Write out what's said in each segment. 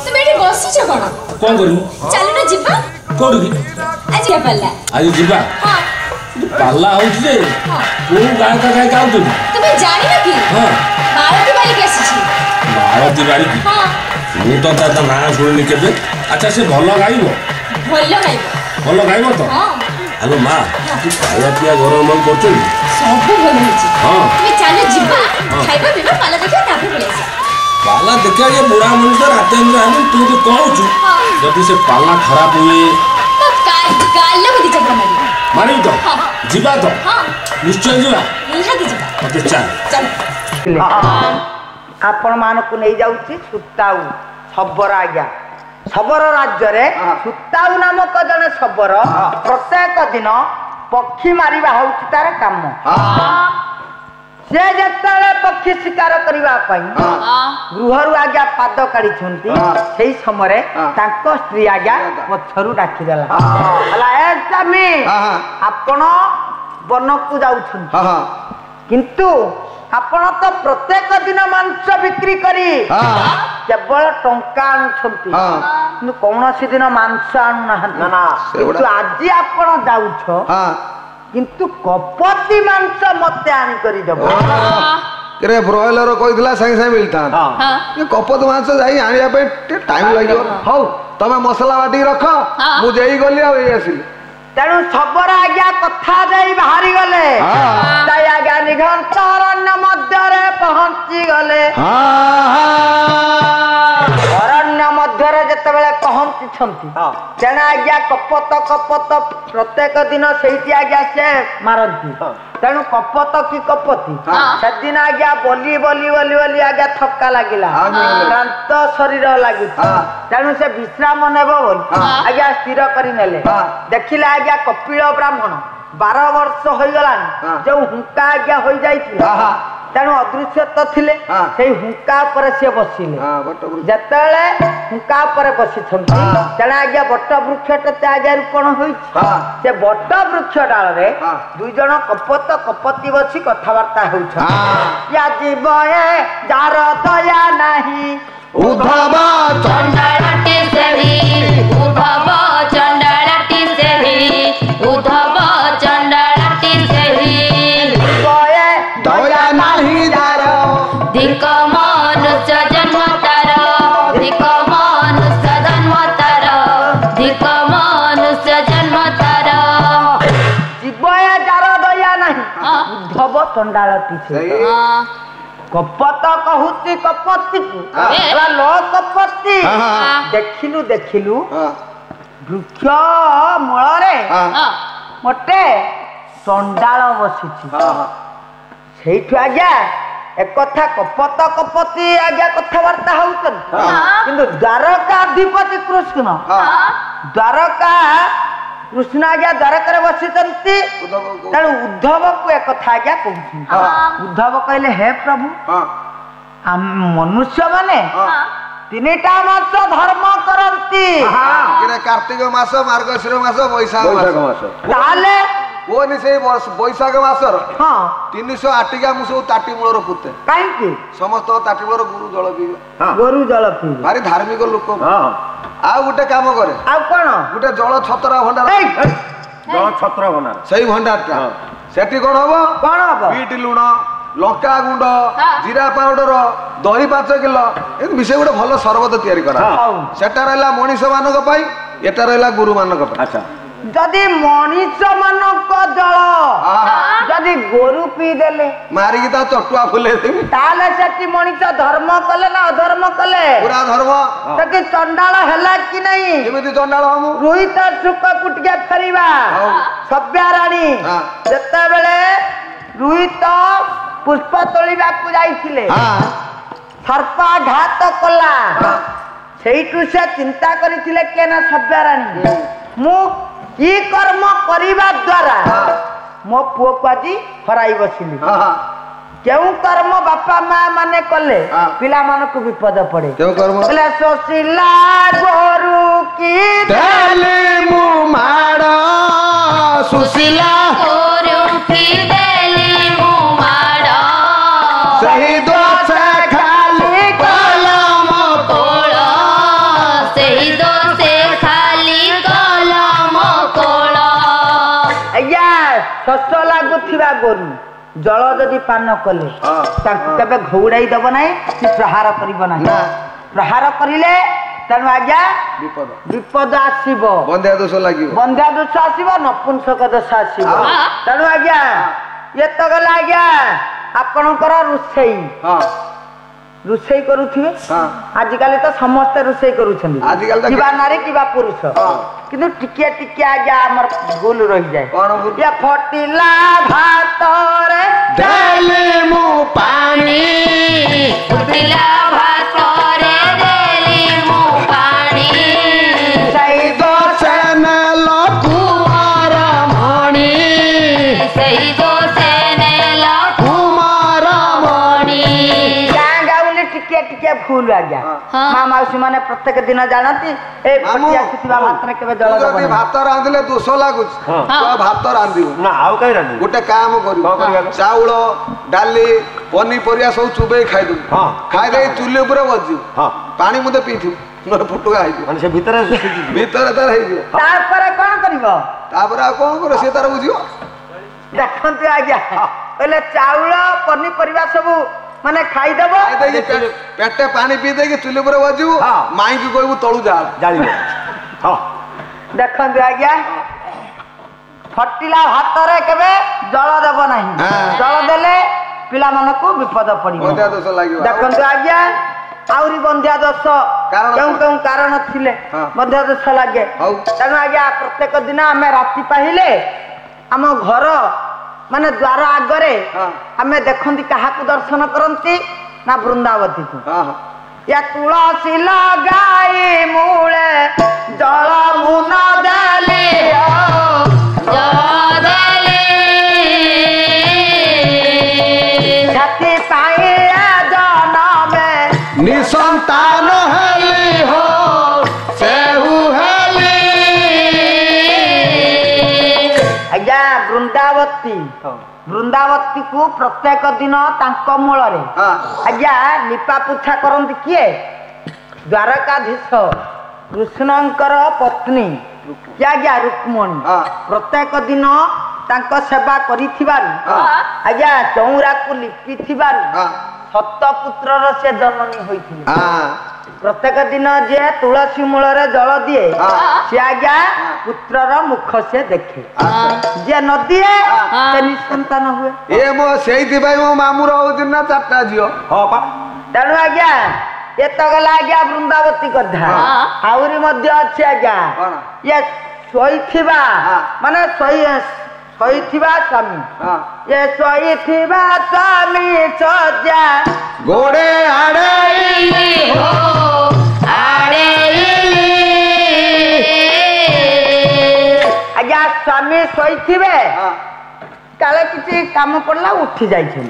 তুমি এটি বসিছ কোন কোন করি চলো না ଯିବା কোড়ি আজ পাল্লা আজ ଯିବା हां পাল্লা হচ্ছে যে কোন গায়ক গায়ক আউছ তুমি জানি না কি হ্যাঁ মালতী বাড়ি আসিছি মালতী বাড়ি हां ମୁଁ ତ ତା ନାଁ ଶୁଣିନି କେବେ ଆଚ୍ଛା ସେ ଭଲ ଗାଇବ ଭଲ ଗାଇବ ତ ହଁ ଆଲୋ ମା ତୁ ଖାଇବା ପିଇବା ଘର ମନ କରୁଛନ୍ତି ସବୁ ଭଲ ହେଇଛି ହଁ তুমি ଚାଲ ଯିବା ଖାଇବା ପିଇବା ପାଲା ଦେଖିବା ତାପରେ ପଳେଇ ଆସିବା ପାଲା ଦେଖିବା ଯେ ବୁଢ଼ା ମଣିଷ ରାତି ହେଲେ ତୁ ଯଦି କହୁଛୁ ଯଦି ସେ ପାଲା ଖରାପ ହୁଏ ତ କାଲ ବୁଦ୍ଧି ଚକ୍ର ମାରିବି ତ ଯିବା ତ ନିଶ୍ଚୟ ଯିବା ନିହାତି ଯିବା ଓକେ ଚାଲ ଚାଲ आपण मानकु नहीं जाउची सुताउ शबर आज्ञा शबर राज्य रे सुताउ नामक जने शबर प्रत्येक दिन पक्षी मारिबा होउची तार काम से जेतले पक्षी शिकार करिबा पई गृहरु आज्ञा पाद काढी छंती सेही समय तांको स्त्री आज्ञा पछरु डाकी देला हला ए स्वामी आपण बनकु जाउछन किंतु आपण तो प्रत्येक दिन मांस बिक्री करी केवल टंका आनुछंती किंतु कौनसी दिन मांस आनु ना किंतु आज आपण जाउछ किंतु कपति मांस मते आनी करी देबो रे ब्रॉयलर कहितला संगे संगे मिलता ये कपत मांस जाई आनिया पे टाइम लागियो हौ तमे मसला बाटी रख मु जेई गली आ ए आसिली तेणु शबर आज्ञा कथा जाई बाहरी गले ताई आज्ञा निघंत अरण्य मध्यरे पहुंची गले अरण्य मध्यरे जेतेबेले पहुंची छंती तेणु आज्ञा कपत प्रत्येक दिन सेठी आज्ञा से मारंती तेणु कपत की कपति सेदिन आज्ञा बोली आज्ञा थक्का लागिला क्रांत शरीर लागि तेणु से विश्राम नेबो बोली आज्ञा स्थिर करी नेले देखिला आज्ञा कपिल ब्राह्मण 12 वर्ष हो गलानी जो हुंका आज्ञा हो जाइथिला तेणु अदृश्य तो थिले सेही हुंका पर से बसिले जतले हुंका पर बसी छंती तेणु आज्ञा बट वृक्षटे आज्ञा रोपण होई से बट वृक्ष डाल रे दुई जण कपत कपति बसी कथावार्ता होछ या जीवए जार दया नाही उद्धव चंडाळटी सेही उद्धव चंडाळटी सेही उद्धव चंडाळटी सेही जीवए दया नाही दार धिक मनुष्य जन्म तार धिक मनुष्य जन्म तार धिक मनुष्य जन्म तार जीवए जार दया नाही उद्धव चंडाळटी सेही कपत कहूती कपति लो कपति देखिलु वृक्ष मूल रे मोटे चंडाल बसी सेठु आज्ञा एक कथा कपत कपति आज्ञा कथबार्ता होउछन किंतु द्वारकाधिपति कृष्ण द्वारका कृष्ण आज्ञा द्वारका बसी तेणु उद्धव को एक कथा आज्ञा कहूँ उद्धव कहले हे प्रभु मनुष्य माने तीनटा मास धर्म करंती कार्तिक मास मार्गशीर मास वैशाख मास ताले कोनी से वैशाख मासर हां 300 आटिका मु सब ताटी मूलर पुते काईकी समस्त ताटी मूलर गुरु जल पीबे गुरु जल पीबे भारी धार्मिक लोक आ गुटे काम करे आ कोन गुटे जल छतरा भंडार जल छत्र भंडार सही भंडारटा सेठी कोन हबो बीट लुण लंका गुंड जीरा पाउडर दही 5 किलो ए विषय गुटे भलो सरबत तयारी करा सेटा रहला मनीष मानक पई एटा रहला गुरु मानक पई अच्छा जदि मनीष मानक जल जदि गोरु पी देले मारी की ता चटुआ फुले देबी ताले सेठी मनीष धर्म कले ना अधर्म कले पूरा धर्म तके चंडाल हला कि नहीं केमिति चंडाल हमु रोहित सुख कुटिया फेरिबा सभ्या रानी जत्ता बेले रोहित पुष्प तोलिबा को जाइथिले सर्पा घात कला सेइटु से चिंता करिथिले के ना सभ्या रानी मु की कर्म करिबा द्वारा मो पुओ को आजी हराई बसिली केउ कर्म बापा मां माने कले पिला मान को विपद पड़े केउ कर्म बोले सोसिला गोरु की देले मु माड़ सुशीला गोरु की देले मु माड़ सही दोष खाली कलम कोळ ଶୋଷ ଲାଗୁଥିବା ଗୋରୁ ଜଳ ଯଦି ପାନ କଲେ ତାଙ୍କୁ କେବେ ଘଉଡ଼ାଇ ଦବ ନାହିଁ କି ପ୍ରହାର କରିବ ନାହିଁ। ପ୍ରହାର କରିଲେ ତେଣୁ ଆଜ୍ଞା ବିପଦ ଆସିବ, ବନ୍ଧ୍ୟା ଦୋଷ ଲାଗିବ, ବନ୍ଧ୍ୟା ଦୋଷ ଆସିବ, ନପୁଂସକ ଦୋଷ ଆସିବ। ତେଣୁ ଆଜ୍ଞା ଇଏ ତ ଗଲା ଆଜ୍ଞା ଆପଣଙ୍କର ରୋଷେଇ। ରୋଷେଇ କରୁଥିବେ, ଆଜିକାଲି ତ ସମସ୍ତେ ରୋଷେଇ କରୁଛନ୍ତି, କିବା ନାରୀ କିବା ପୁରୁଷ, କିନ୍ତୁ ଟିକେ ଟିକେ ଆଜ୍ଞା ଆମର ଭୁଲ ରହିଯାଏ। ଇଏ ଫଟିଲା ଭାତରେ ଦେଲି ମୁଁ ପାଣି, ଫୁଟିଲା ଭାତରେ ଦେଲି ମୁଁ ପାଣି, ସେଇ ଦୋଷେ ନେଲ କୁମାର ମଣି, ସେଇ ଦୋଷେ ନେଲ କୁମାର ମଣି। ଗାଁ ଗାଉଲି ଟିକେ ଟିକେ ଭୁଲ ଆଜ୍ଞା। ମା ମାଉସୀ ମାନେ ପ୍ରତ୍ୟେକ ଦିନ ଜାଣନ୍ତି ଏଇ ଫଟି ଆସୁଥିବା ଭାତରେ କେବେ ଜଳ ଦବ ଯଦି ନାହିଁ। ଭାତ ରାନ୍ଧିଲେ ଦୋଷ ଲାଗୁଛି ଭାତ ରାନ୍ଧିବୁ ନା ଆଉ କାହିଁ ରାନ୍ଧିବୁ? ଗୋଟେ କାମ କରିବୁ, ଚାଉଳ ଡାଲି ପନିପରିବା ସବୁ ଚୁବେଇ ଖାଇଦବୁ, ଖାଇଦେଇ ଚୁଲି ଉପରେ ବସିଯିବୁ, ପାଣି ମୁଦେ ପିଇଥିବୁ, ନହେଲେ ଫୁଟୁକା ହେଇଯିବ, ମାନେ ସେ ଭିତରେ ଭିତରେ ତାର ହେଇଯିବ। ତାପରେ କଣ କରିବ? ତାପରେ ଆଉ କଣ କରିବ, ସିଏ ତାର ବୁଝିବ। ଦେଖନ୍ତୁ ଆଜ୍ଞା କହିଲେ ଚାଉଳ ପନିପରିବା ସବୁ ମାନେ ଖାଇଦବ, ଖାଇଦେଇକି ପେଟେ ପାଣି ପିଇ ଦେଇକି ଚୁଲି ଉପରେ ବସିଯିବୁ, ମାଇଁକି କହିବୁ ତଳୁ ଜାଳିବ। ଦେଖନ୍ତୁ ଆଜ୍ଞା ଫଟିଲା ଭାତରେ କେବେ ଜଳ ଦେବ ନାହିଁ। ଜଳ ଦେଲେ ପିଲାମାନଙ୍କୁ ବିପଦ ପଡିବ, ବନ୍ଧ୍ୟା ଦୋଷ ଲାଗିବ। ଦେଖନ୍ତୁ ଆଜ୍ଞା ଆହୁରି ବନ୍ଧ୍ୟା ଦୋଷ କେଉଁ କେଉଁ କାରଣ ଥିଲେ ବନ୍ଧ୍ୟା ଦୋଷ ଲାଗେ। ତେଣୁ ଆଜ୍ଞା ପ୍ରତ୍ୟେକ ଦିନ ଆମେ ରାତି ପାହିଲେ ଆମ ଘର ମାନେ ଦ୍ୱାର ଆଗରେ ଆମେ ଦେଖନ୍ତି କାହାକୁ ଦର୍ଶନ କରନ୍ତି ନା ବୃନ୍ଦାବତୀକୁ। या तुलसी लगाई मूले जल मुन देली छाती पाई जनमे निसंतान हेली हो सेहु हेली। आज्ञा वृंदावती वृंदावती को प्रत्येक दिन तांको मूलरे आज्ञा लिपा पुछा करंती किए द्वारकाधीश कृष्णंकर पत्नी आज्ञा रुक्मणी प्रत्येक दिन तांको सेवा करिथिबारु आज्ञा चौरा को लिपिथिबारु सतपुत्रर से जननी होइथिले। प्रत्येक दिन जे तुलसी मूल जल दिए से आज्ञा पुत्रर मुख से देखे, जे न दिए से निसंतान हुए। ए मो सेइथि भाई मो मामूर होउथिन ना चारटा जियो। तेणु आज्ञा ये तो गला आज्ञा वृंदावती कथा आउरी मध्य अछि आज्ञा ये सोइथिबा माने सोइथिबा स्वामी ये सोइथिबा स्वामी सज्जा गोड़े आड़ेली हो आज्ञा स्वामी सोइथिबे काले किछि काम पड़ला उठी जाइछे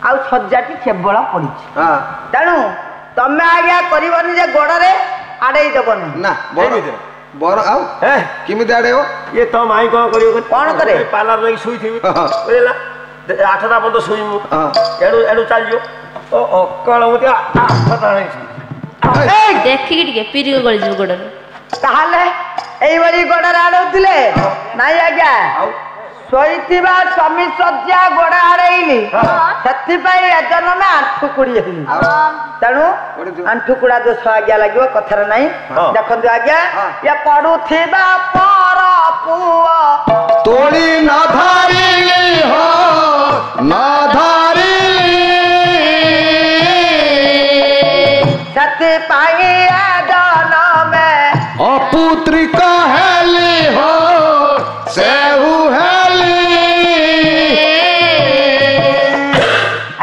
आ सज्जाटी केवल पड़ी तेणु तमे आज्ञा करबनी जे गोड़े आड़े देबनी ना बर आउ किमिति आड़ेबो ये तो माई कौन करियो कौन करे पार्लर में सुई थी बुझला 8टा बंद सुईमु एडु एडु चल जो ओ अकल मते 8टा नहीं देखि के पीरी गळि जो गोडर ताहाले एई बड़ी गोडर आडौतिले नाही आज्ञा सोईथिबा स्वामी सज्जा गोड़ा आड़ेइली सेति पई एजन में आंठु कुड़ी हेली तेणु आंठु कुड़ा दोष आज्ञा लागिवो कथार नाही देखंतु आज्ञा या पडुथिबा पर पुआ तोड़ी न धारिली हो न धारिली सेति पई एजन में अपुत्री कहेली हो सेहु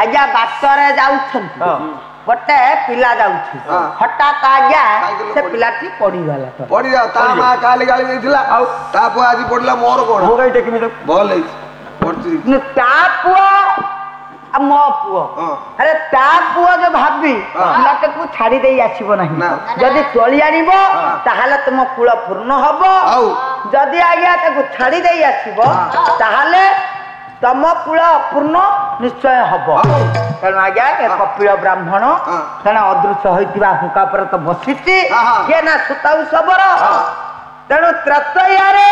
आज्ञा बाटरे जाउछंती गोटे पिला जाउछि हठात आज्ञा से पिलाटी पड़ी गला पड़ी जा ता मा काली गाली देथिला आ ता पुआ आज पड़ला मोर कोन हो गई टेकमी तो भल है पड़ती न ता पुआ आ मो पुआ अरे ता पुआ जो भाबी पिलाटे को छाड़ी देई आसीबो नाही जदी तोली आनिबो ताहाले तुम कुल पूर्ण हबो जदी आज्ञा ताको छाड़ी देई आसीबो ताहाले तम कुल अपूर्ण निश्चय हब तेणु आज्ञा कपिल ब्राह्मण तेना अदृश्य होइतिबा हुका पर तो बसिछि के ना सुताउ सबर तेणु त्रतयारे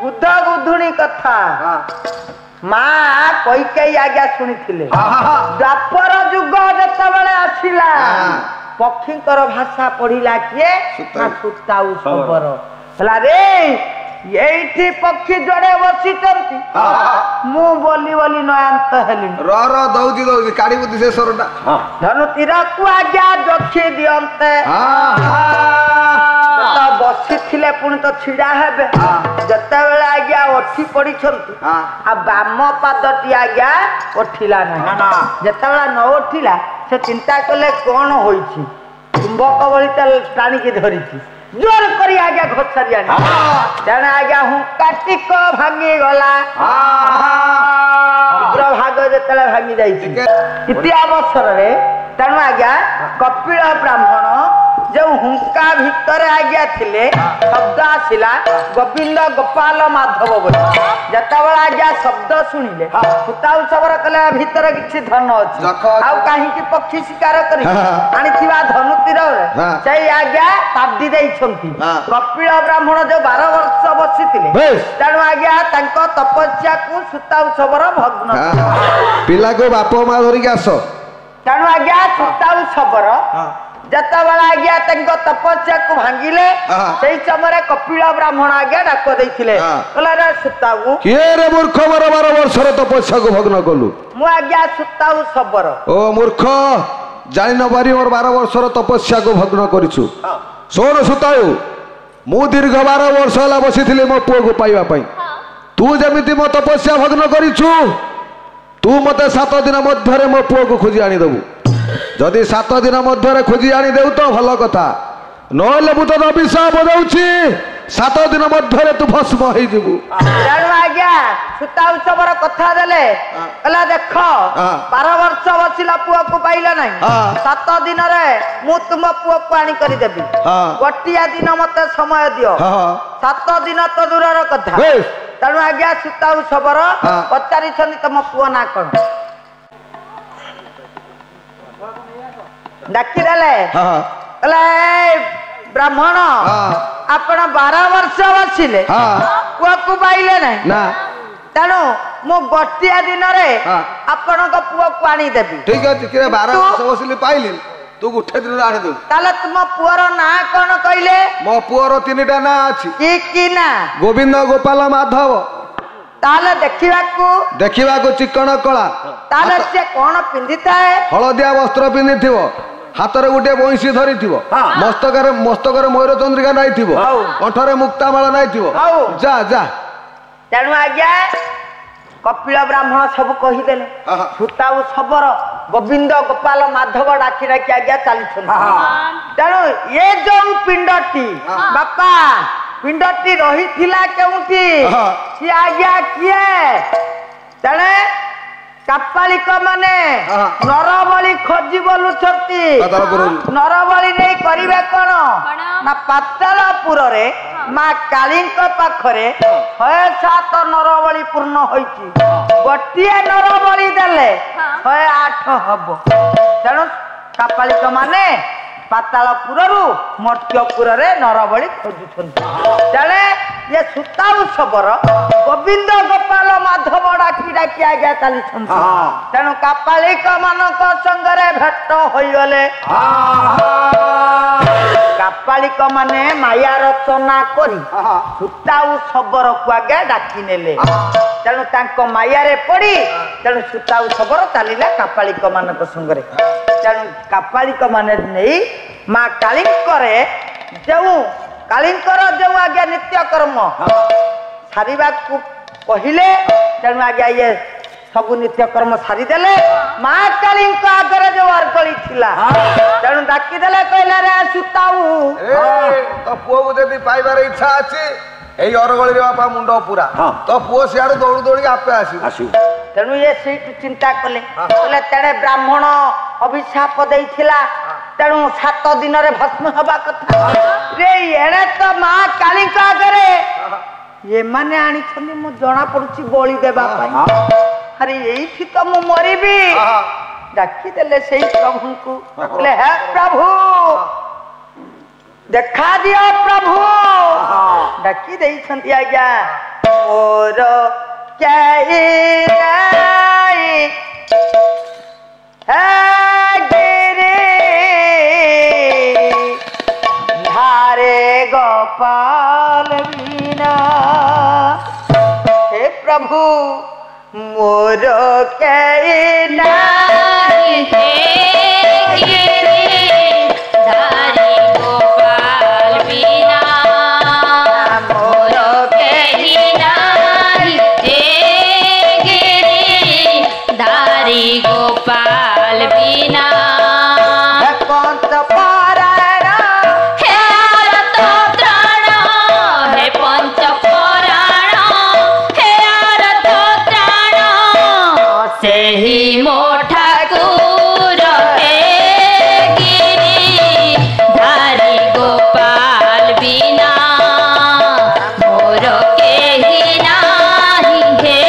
ବୁଧ ବୁଧୁଣୀ କଥା ମା କୈକେୟୀ ଆଜ୍ଞା ଶୁଣିଥିଲେ। ଦ୍ୱାପର ଯୁଗ ଯେତେବେଳେ ଆସିଲା ପକ୍ଷୀଙ୍କର ଭାଷା ପଢିଲା କିଏ ନା ସୁତାଉ ଶବର ହେଲା ରେ ଏଇଠି ପକ୍ଷୀ ଜଣେ ବସିଛନ୍ତି ମୁଁ ବୋଲି ବୋଲି ନୟାନ୍ତ ହେଲି ଦଉଛି କାଢି ବୁଦ୍ଧି ଶେଷରଟା ଧନୁ ତୀରକୁ ଆଜ୍ଞା ଜଖି ଦିଅନ୍ତେ ବସିଥିଲେ ପୁଣି ତ ଛିଡା ହେବେ ଯେତେବେଳେ ଆଜ୍ଞା ଉଠି ପଡିଛନ୍ତି ଆଉ ବାମ ପାଦଟି ଆଜ୍ଞା ଉଠିଲା ନାହିଁ ଯେତେବେଳେ ନ ଉଠିଲା ସେ ଚିନ୍ତା କଲେ କଣ ହୋଇଛି ଚୁମ୍ବକ ଭଳି ଟାଣିକି ଧରିଛି ଜୋର କରି ଆଜ୍ଞା ଘୋଷାରି ଆଣି ତେଣୁ ଆଜ୍ଞା ହୁଙ୍କା ଟିକ ଭାଙ୍ଗି ଗଲା ଭାଗ ଯେତେବେଳେ ଭାଙ୍ଗି ଯାଇଛି ଇତି ଅବସରରେ ତେଣୁ ଆଜ୍ଞା କପିଳ ବ୍ରାହ୍ମଣ ଯୋଉ ହୁଙ୍କା ଭିତରେ ଆଜ୍ଞା ଥିଲେ ଶବ୍ଦ ଆସିଲା ଗୋବିନ୍ଦ ଗୋପାଳ ମାଧବ ବୋଲି ଯେତେବେଳେ ଆଜ୍ଞା ଶବ୍ଦ ଶୁଣିଲେ ସୁତାଉ ଶବର କଲେ ଭିତରେ କିଛି ଧନ ଅଛି ଆଉ କାହିଁକି ପକ୍ଷୀ ଶିକାର କରି ଆଣିଥିବା ଧନୁ ତୀରରେ ସେଇ ଆଜ୍ଞା ପାଦି ଦେଇଛନ୍ତି କପିଳ ବ୍ରାହ୍ମଣ ଯୋଉ 12 ବର୍ଷ ବସିଥିଲେ ତେଣୁ ଆଜ୍ଞା ତାଙ୍କ ତପସ୍ୟାକୁ ସୁତାଉ ଶବର ଭଗ୍ନ ପିଲାକୁ ବାପ ମା ଧରିକି ଆସ ତେଣୁ ଆଜ୍ଞା ସୁତାଉ ଶବର ଯେତେବେଳେ ଆଜ୍ଞା ତାଙ୍କ ତପସ୍ୟାକୁ ଭାଙ୍ଗିଲେ ସେଇ ସମୟରେ କପିଳ ବ୍ରାହ୍ମଣ ଆଜ୍ଞା ଡାକ ଦେଇଥିଲେ କହିଲେ ସୁତାଉ କିଏ ରେ ମୂର୍ଖ ମୋର 12 ବର୍ଷର ତପସ୍ୟାକୁ ଭଗ୍ନ କଲୁ ମୁଁ ଆଜ୍ଞା ସୁତାଉ ଶବର ଓ ମୂର୍ଖ ଜାଣି ନ ପାରି ମୋର 12 ବର୍ଷର ତପସ୍ୟାକୁ ଭଗ୍ନ କରିଛୁ ଶୁଣ ସୁତାଉ ମୁଁ ଦୀର୍ଘ 12 ବର୍ଷ ହେଲା ବସିଥିଲି ମୋ ପୁଅକୁ ପାଇବା ପାଇଁ ତୁ ଯେମିତି ମୋ ତପସ୍ୟା ଭଗ୍ନ କରିଛୁ ତୁ ମତେ 7 ଦିନ ମଧ୍ୟରେ ମୋ ପୁଅକୁ ଖୋଜି ଆଣିଦେବୁ ଯଦି 7 ଦିନ ମଧ୍ୟରେ ଖୋଜି ଆଣିଦେଉ ତ ଭଲ କଥା ନହେଲେ ମୁଁ ତ ଅଭିଶାପ ଦଉଛି 7 ଦିନ ମଧ୍ୟରେ ତୁ ଭସ୍ମ ହେଇଯିବୁ ତେଣୁ ଆଜ୍ଞା ସୁତାଉ ଶବର କଥା ଦେଲେ କହିଲା ଦେଖ 12 ବର୍ଷ ବସିଲା ପୁଅକୁ ପାଇଲ ନାହିଁ 7 ଦିନରେ ମୁଁ ତୁମ ପୁଅକୁ ଆଣି କରିଦେବି ଗୋଟିଏ ଦିନ ମତେ ସମୟ ଦିଅ 7 ଦିନ ତ ଦୂରର କଥା ତେଣୁ ଆଜ୍ଞା ସୁତାଉ ଶବର ପଚାରିଛନ୍ତି ତମ ପୁଅ ନା କଣ ଡାକିଦେଲେ କହିଲେ ବ୍ରାହ୍ମଣ ଆପଣ 12 ବର୍ଷ ବସିଲେ ପୁଅକୁ ପାଇଲେ ନାହିଁ ତେଣୁ ମୁଁ ଗୋଟିଏ ଦିନରେ ଆପଣଙ୍କ ପୁଅକୁ ଆଣିଦେବି ଠିକ ଅଛି 12 ବର୍ଷ ବସିଲି ପାଇଲି ତୁ ଗୋଟେ ଦିନରେ ଆଣିଦେବୁ ତାହେଲେ ତୁମ ପୁଅର ନାଁ କଣ କହିଲେ ମୋ ପୁଅର 3ଟା ନାଁ ଅଛି କି ନା ଗୋବିନ୍ଦ ଗୋପାଳ ମାଧବ ତାହେଲେ ଦେଖିବାକୁ ଚିକଣ କଳା ତାହେଲେ ସେ କଣ ପିନ୍ଧିଥାଏ ହଳଦିଆ ବସ୍ତ୍ର ପିନ୍ଧିଥିବ ହାତରେ ଗୋଟିଏ ବଇଁଶୀ ଧରିଥିବ ମସ୍ତକରେ ମୟୂର ଚନ୍ଦ୍ରିକା ନାଇଥିବ କଣ୍ଠରେ ମୁକ୍ତାମାଳ ନାଇଥିବ ଯା ଯା ତେଣୁ ଆଜ୍ଞା କପିଳ ବ୍ରାହ୍ମଣ ସବୁ କହିଦେଲେ ସୁତାଉ ଶବର ଗୋବିନ୍ଦ ଗୋପାଳ ମାଧବ ଡାକି ଡାକି ଆଜ୍ଞା ଚାଲିଛନ୍ତି ତେଣୁ ଏ ଯୋଉ ପିଣ୍ଡଟି ବାପା ପିଣ୍ଡଟି ରହିଥିଲା କେଉଁଠି ସିଏ ଆଜ୍ଞା କିଏ ତେଣେ କାପାଳିକ ମାନେ ନରବଳି ଖୋଜି ବୋଲୁଛନ୍ତି ନରବଳି ନେଇ କରିବେ କଣ ନା ପାତାଳପୁରରେ ମା କାଳୀଙ୍କ ପାଖରେ 107 ନରବଳି ପୂର୍ଣ୍ଣ ହୋଇଛି ଗୋଟିଏ ନରବଳି ଦେଲେ 108 ହବ ତେଣୁ କାପାଳିକ ମାନେ ପାତାଳପୁରରୁ ମର୍ତ୍ତ୍ୟପୁରରେ ନରବଳି ଖୋଜୁଛନ୍ତି ତେଣେ ये सुताउ शबर गोविंद गोपाल माधव डाकी डाकी आज्ञा चलीछंती तेणु कापालिक मानक संगरे भेट होइगले कापालिक माने माया रचना करी सुताउ शबर को आज्ञा डाकी नेले तेणु तांको माया रे पड़ी तेणु सुताउ शबर चलीला कापालिक मानक संगरे तेणु कापालिक माने नहीं मां कालिंकरे जेउ कालिंकर जो आज्ञा नित्य कर्म सारिबा को कहिले तेणु आज्ञा ये सब नित्य कर्म सारीदेले माँ कालिंक आगे जो अर्गली थिला तेणु डाकी देले कहले रे सुताऊ तो पुओ को जदी पाइबार इच्छा अछि एई अरगली रे बापा मुंडो पूरा तो पुओ सियाड़ दौड़ दौड़ी आपे आसी तेणु ये सीट चिंता कले कहले तेणे ब्राह्मण अभिशाप देइथिला तेणु 7 दिन रे भस्म हवा कथा रे एणे तो माँ कालिंक आगे ये माने आनी छनी मु जणा पडुची बळी देबा पई अरे एठी तो मु मरिबी डाकी देले सेई प्रभु को कहले हे प्रभु देखा दियो प्रभु डाकी देई छंती आज्ञा मोर कई नहीं है गिरी धारे गोपाल बीना हे प्रभु मोर कई नहीं हे गिरी धारी गोपाल बीना मोर कही नाही हे गिरी धारी गोपाल बीना पंच पारायण हे आरत त्राण हे पंच पुराण हे आरत त्राण सेहि मो ठाकुर हे गिरी धारी गोपाल बीना मोर केहि नाही हे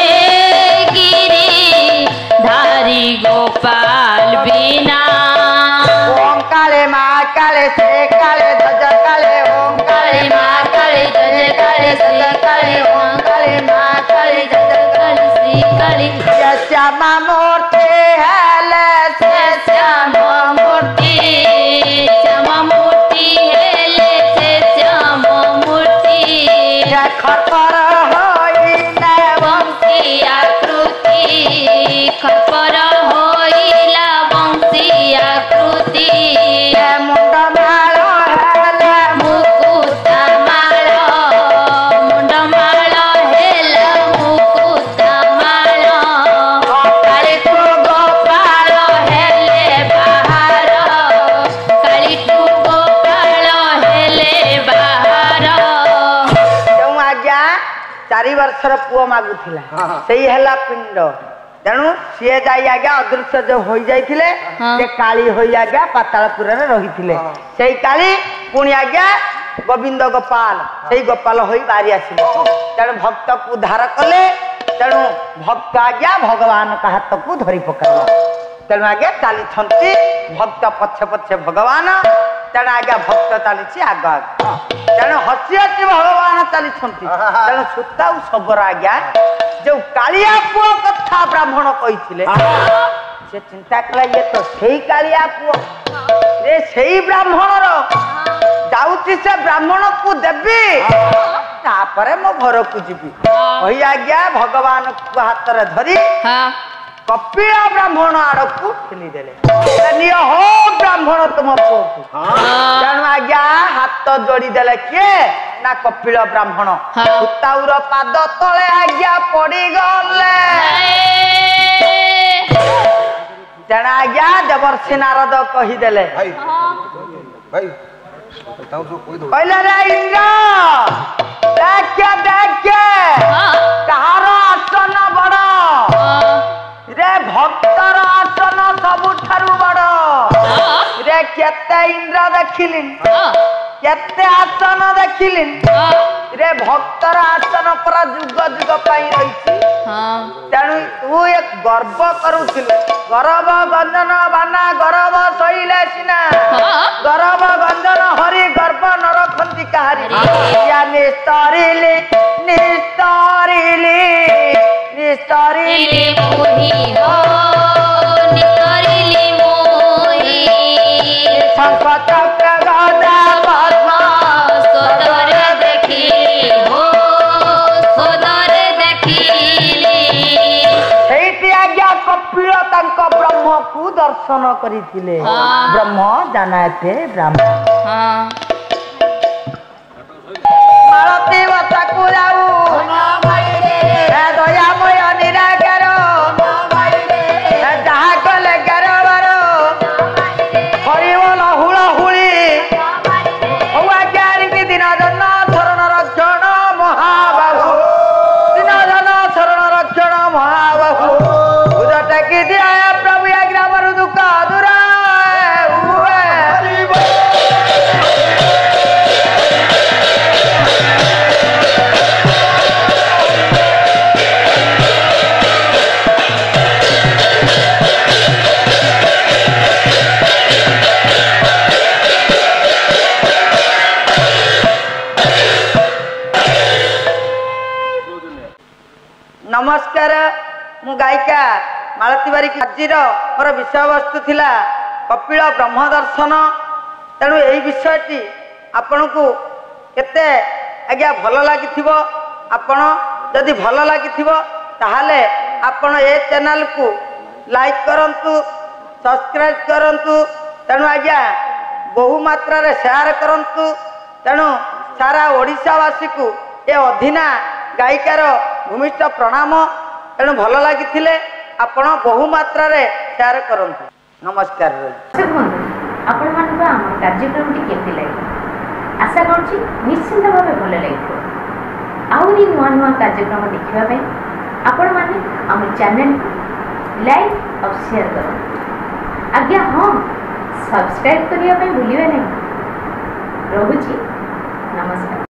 गिरी धारी गोपाल बीना ओम काले माँ काले से काले ध्वज काले ओम काले माँ काले जय काले श्री काले ओम काले माँ काले जय काले श्री काले श्यामा मूर्ति हेले से श्याम मूर्ति हेले से श्याम मूर्ति खपर होइले वंशी आकृति खपर होइला वंशी आकृति मुंड माल हेले मुकुट माल मुंड माल हेला मुकुट माल काली तू गोपाल हेले बाहर काली तू गोपाल हेले बाहर जो आज्ञा 4 वर्षर पुओ मागुथिला सेई हला पिंड तेणु सी जाई आज्ञा अदृश्य जो हो जाइथिले हाँ। से काली होई आज्ञा पातालपुर रे रहिथिले सेई काली पुणी आज्ञा गोविंद गोपाल सेई गोपाल होई बारी आसिले तेणु भक्त को उद्धार कले तेणु भक्त आज्ञा भगवान का हाथ को धरी पकाला तेणु आज्ञा चली छंती भक्त पछे पछे भगवान तेणु आज्ञा भक्त चली आग आग तेणु हसी हसी भगवान चली छंती तेणु सुता सबरा आज्ञा जो कालिया पुओ कथा ब्राह्मण कही से चिंता कला ये तो सही कालिया पुओ रे सही ब्राह्मण जाऊँगी से ब्राह्मण को देवी तापर मो घर को जीवी वही आज्ञा भगवान को हाथ रे धरी हाँ कपिल ब्राह्मण आड़ को ठेली देले हो ब्राह्मण तुम पुओ को तेणु आज्ञा हाथ जोड़ी देले किए ना कपिल ब्राह्मण सुताउर पाद तले आज्ञा पड़ी गले तेणु आज्ञा देवर्षि नारद कहीदेले भाई भाई ताऊ जो कोई दो कहले रे इंद्र देख कहार आसन बड़ रे भक्तर आसन सबुठारु बड़ रे केते इंद्र देखिली केते आसन देखिली रे भक्तर आसन पर जुग जुग पाई रही तेणु तू एक गर्व करुथिलु गौरव गंजन बाना गौरव सैले सिना गौरव गंजन हरि गर्व न रखंती काहारी या निस्तरिली निस्तरिली निस्तरिली मोही हो निस्तरिली मोही संकट गदा पद्म सोदर देखिली हो सोदर देखिली ସେଇଠି ଆଜ୍ଞା କପିଳ ତାଙ୍କ ବ୍ରହ୍ମକୁ ଦର୍ଶନ କରିଥିଲେ ବ୍ରହ୍ମ ଜାନାତେ ବ୍ରାହ୍ମଣ ମାଳତୀ ବସାକୁ ଯାଉ ଦୟାମୟ ନିରାକାର ଯାହା କଲେ ଗାରବାର ହରିବୋଲ ହୁଳ ହୁଳି ହଉ ଆଜ୍ଞା ଦିନ ଜନ ଶରଣ ରକ୍ଷଣ ମହାବାହୁ ଦିନ ଜନ ଶରଣ ରକ୍ଷଣ ମହାବାହୁ ଟେକି ଦିଆ ପ୍ରଭୁ ଏ ଗ୍ରାମରୁ ଦୁଃଖ ଦୂର नमस्कार मु गायिका मालती बारिक आजिर मोर विषयवस्तु थिला कपिल ब्रह्म दर्शन तेणु यही विषयटी आपण को केते आज्ञा भल लगी आपण जदि भल लगी ताहले आपण ए चैनल को लाइक करंतु सब्सक्राइब करंतु तेणु आज्ञा बहु मात्रा रे शेयर करंतु तेणु सारा ओडिशावासी को ए अधीना गायिकार भूमिष्ठ प्रणाम तेणु भल लगी आपण बहु मात्रा रे शेयर करंतु नमस्कार आपण मान आम कार्यक्रम केमती लगे आशा करुँच निश्चिंत भाव भल लगे आहरी नुआ नुआ कार्यक्रम देखापी आपण मैंने आम चैनल को लाइक और शेयर करो आज्ञा हाँ सब्सक्राइब करने भूलिए नहीं रोची नमस्कार।